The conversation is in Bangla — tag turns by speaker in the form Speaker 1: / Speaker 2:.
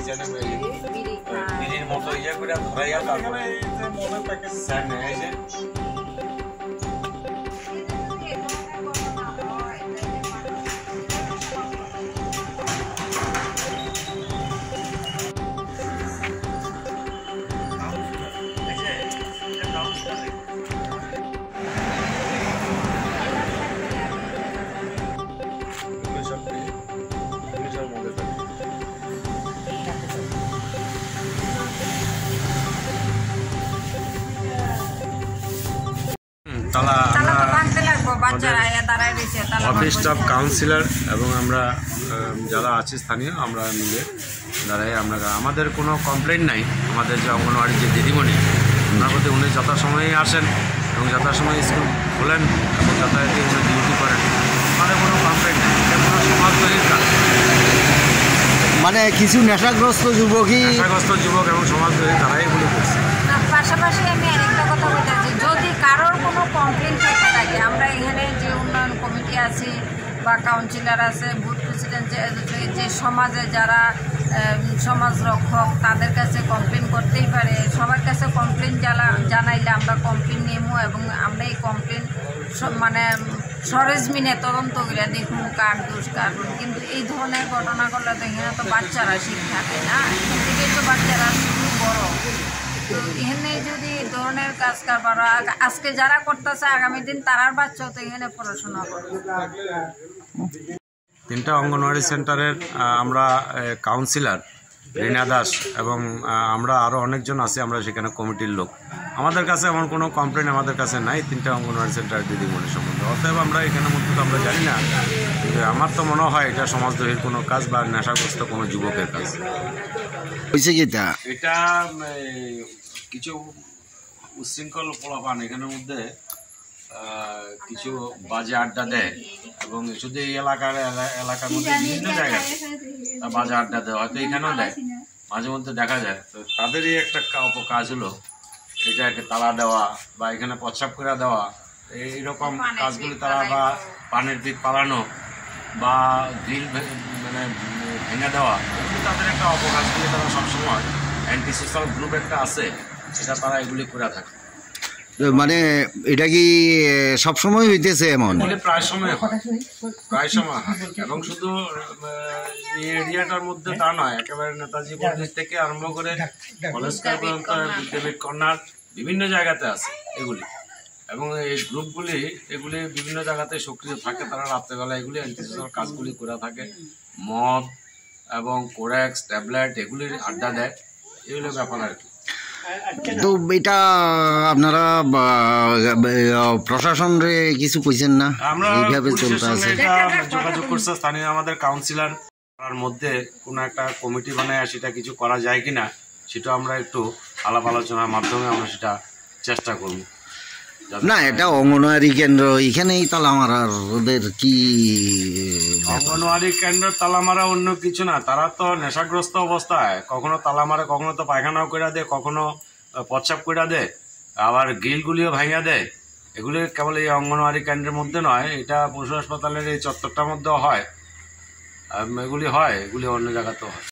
Speaker 1: কিচেনে বিড়ির মতো ইয়ে করে ধরাইয়া তারপরে স্যার নেয় এসে অফিস স্টাফ কাউন্সিলর এবং আমরা যারা আছি স্থানীয় আমরা মিলে দাঁড়াই আমরা আমাদের কোনো কমপ্লেন নাই আমাদের যে অঙ্গনওয়াড়ির যে দিদিমণি ওনার প্রতি উনি যথাসময়ে আসেন এবং যথাসময়ে স্কুল খোলেন এবং যথারীতি উনি ডিউটি করেন আমাদের কোনো কমপ্লেন নেই এটা কোনো সমাজ তৈরির কাজ
Speaker 2: মানে কিছু নেশাগ্রস্ত যুবক
Speaker 1: এবং সমাজ তৈরি তারাই এগুলো করছে।
Speaker 3: পাশাপাশি আমি আরেকটা কথা বলতেছি যদি কারোর কোনো কমপ্লেন থেকে থাকে আমরা এখানে যে উন্নয়ন কমিটি আছে বা কাউন্সিলর আছে বুথ প্রেসিডেন্ট যে সমাজে যারা সমাজ রক্ষক তাদের কাছে কমপ্লেন করতেই পারে সবার কাছে কমপ্লেন জানাইলে আমরা কমপ্লেন নেবো এবং আমরা এই কমপ্লেন মানে সরেজমিনে তদন্ত করে দেখুন কার দোষ কার কিন্তু এই ধরনের ঘটনা করলে তো এখানে তো বাচ্চারা শিক্ষা দেয় না এখান থেকেই তো বাচ্চারা শুধু বড় তো এখানে যদি ধরনের কাজ কারবার আজকে যারা করতেছে আগামী দিন তারার বাচ্চাও তো এখানে পড়াশোনা করবে।
Speaker 1: 3টা অঙ্গনওয়াড়ি সেন্টারের আমরা কাউন্সিলর রিনা দাস এবং আমরা আরও অনেকজন আছি আমরা সেখানে কমিটির লোক আমাদের কাছে এমন কোনো কমপ্লেন আমাদের কাছে নাই 3টা অঙ্গনওয়াড়ি সেন্টারের দিদিমণি সম্বন্ধে অতএব আমরা এখানে মধ্যে আমরা জানি না আমার তো মনে হয় এটা সমাজদ্রোহীর কোনো কাজ বা নেশাগ্রস্ত কোনো যুবকের কাজ এটা কিছু উচ্ছৃঙ্খল ফলাফল এখানের মধ্যে কিছু বাজে আড্ডা দেয় এবং শুধু এই এলাকার মধ্যে বিভিন্ন জায়গায় বাজে আড্ডা দেয় হয়তো এখানেও দেয় মাঝে মধ্যে দেখা যায় তো তাদেরই একটা কাজ হলো এটাকে তালা দেওয়া বা এখানে প্রস্রাব করে দেওয়া এইরকম কাজগুলি তারা বা পানের দিক পালানো বা গ্রিল মানে ভেঙে দেওয়া তাদের একটা অপকাজগুলি তারা সবসময় অ্যান্টি সোশ্যাল গ্রুপ একটা আছে সেটা তারা এগুলি করে থাকে
Speaker 2: মানে এটা কি সবসময় হইতেছে এমন
Speaker 1: প্রায় সময় এবং শুধু এই এরিয়াটার মধ্যে তা নয় একেবারে নেতাজি মন্দির থেকে আরম্ভ করে কলেজ পর্যন্ত বিদ্যাপীঠ কর্নার বিভিন্ন জায়গাতে আছে এগুলি এবং এই গ্রুপগুলি এগুলি বিভিন্ন জায়গাতে সক্রিয় থাকে তারা রাত্রেবেলা এগুলি অ্যান্টিসোশ্যাল কাজগুলি করে থাকে মদ এবং কোরেক্স ট্যাবলেট এগুলির আড্ডা দেয় এগুলো ব্যাপার আর কি
Speaker 2: তো এটা আপনারা প্রশাসন রে কিছু কইছেন না এইভাবে চলতে আছে
Speaker 1: যোগাযোগ করছে স্থানীয় আমাদের কাউন্সিলর মধ্যে কোনো একটা কমিটি বানায় সেটা কিছু করা যায় কিনা সেটা আমরা একটু আলাপ আলোচনার মাধ্যমে আমরা সেটা চেষ্টা করব
Speaker 2: না এটা অঙ্গনওয়াড়ি কেন্দ্র এখানেই তালা মারার ওদের কি
Speaker 1: অঙ্গনওয়াড়ি কেন্দ্র তালা মারা অন্য কিছু না তারা তো নেশাগ্রস্ত অবস্থায় কখনো তালা মারে কখনো তো পায়খানাও করে দেয় কখনো প্রস্রাব করে দেয় আবার গ্রিলগুলিও ভাঙা দেয় এগুলি কেবল এই অঙ্গনওয়াড়ি কেন্দ্রের মধ্যে নয় এটা পশু হাসপাতালের এই চত্বরটার মধ্যেও হয় এগুলি অন্য জায়গাতেও হয়।